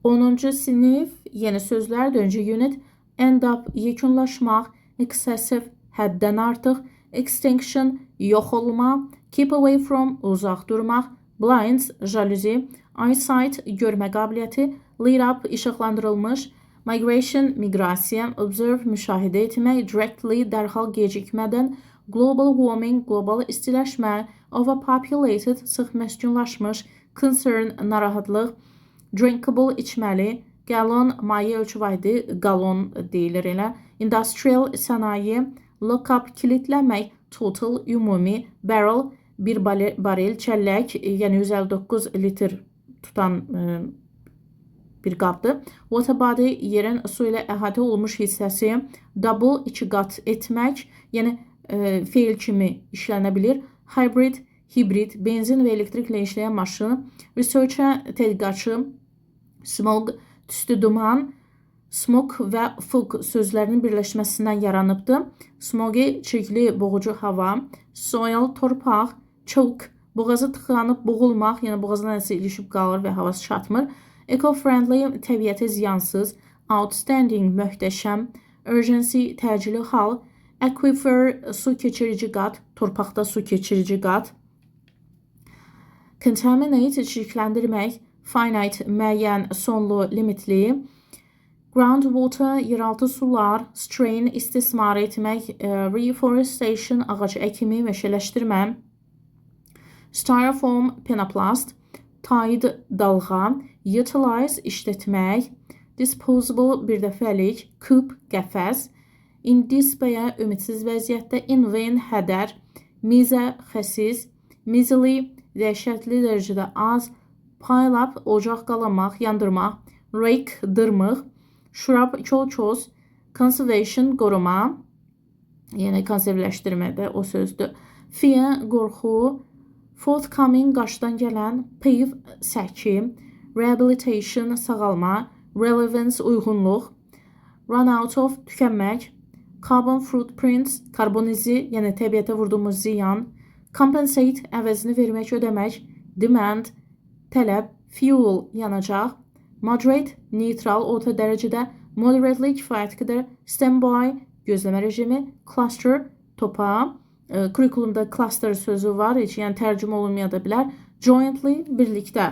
10-cu sinif yeni sözlər, 4-cü unit, end up, yekunlaşmaq, excessive, həddən artıq, extinction, yox olma, keep away from, uzaq durmaq, blinds, jaluzi, eyesight, görmə qabiliyyəti, lit up, işıqlandırılmış, migration, miqrasiya, observe, müşahidə etmək, directly, dərhal gecikmədən, global warming, qlobal istiləşmə, overpopulated, sıx məskunlaşmış, concern, narahatlıq, drinkable, içməli, gallon, maye ölçü vahidi, galon deyilir elə, industrial, sənaye, lock up, kilitləmək, total, ümumi, barrel, bir barel, çəllək, yəni 159 litr tutan bir qabdır. Water body, yerin su ilə əhatə olmuş hissəsi, double, 2 qat etmək, yəni feil kimi işlənə bilir. Hybrid, hibrid, benzin və elektriklə işləyən maşın. Researcher, tədqiqatçı. Smog, tüstü duman. Smoke və fog sözlərinin birləşməsindən yaranıbdır. Smogy, çirkli, boğucu hava. Soil, torpaq. Choke, boğazı tıxanıb boğulmaq, yəni boğazına nəsə ilişib qalır və havası çatmır. Eco-friendly, təbiətə ziyansız. Outstanding, möhtəşəm. Urgency, təcili hal. Aquifer, su keçirici qat, torpaqda su keçirici qat. Contaminate, çirkləndirmək. Finite, müəyyən, sonlu, limitli. Groundwater, yeraltı sular. Strain, istismar etmək. Reforestation, ağac əkimi, meşələşdirmə. Styrofoam, penoplast. Tide, dalğa. Utilize, işlətmək. Disposable, birdəfəlik. Coop, qəfəs. In despair, ümidsiz vəziyyətdə. In vain, hədər. Mize, xəsis. Miserly, dəhşətli dərəcədə az. Pile up, ocaq qalamaq, yandırmaq. Rake, dırmıq. Shrub, kol-kos. Conservation, qoruma. Yəni konservləşdirmədə o sözdür. Fear, qorxu. Forthcoming, qarşıdan gələn. Pave, səki. Rehabilitation, sağalma. Relevance, uyğunluq. Run out of, tükənmək. Carbon footprints, karbon izi, yəni təbiətə vurduğumuz ziyan. Compensate, əvəzini vermək, ödəmək. Demand, tələb. Fuel, yanacaq. Moderate, neutral, orta dərəcədə. Moderately, kifayət qədər. Standby, gözləmə rejimi. Cluster, topa. Kurikulumda cluster sözü var, heç yəni tərcümə olunmaya da bilər. Jointly, birlikdə.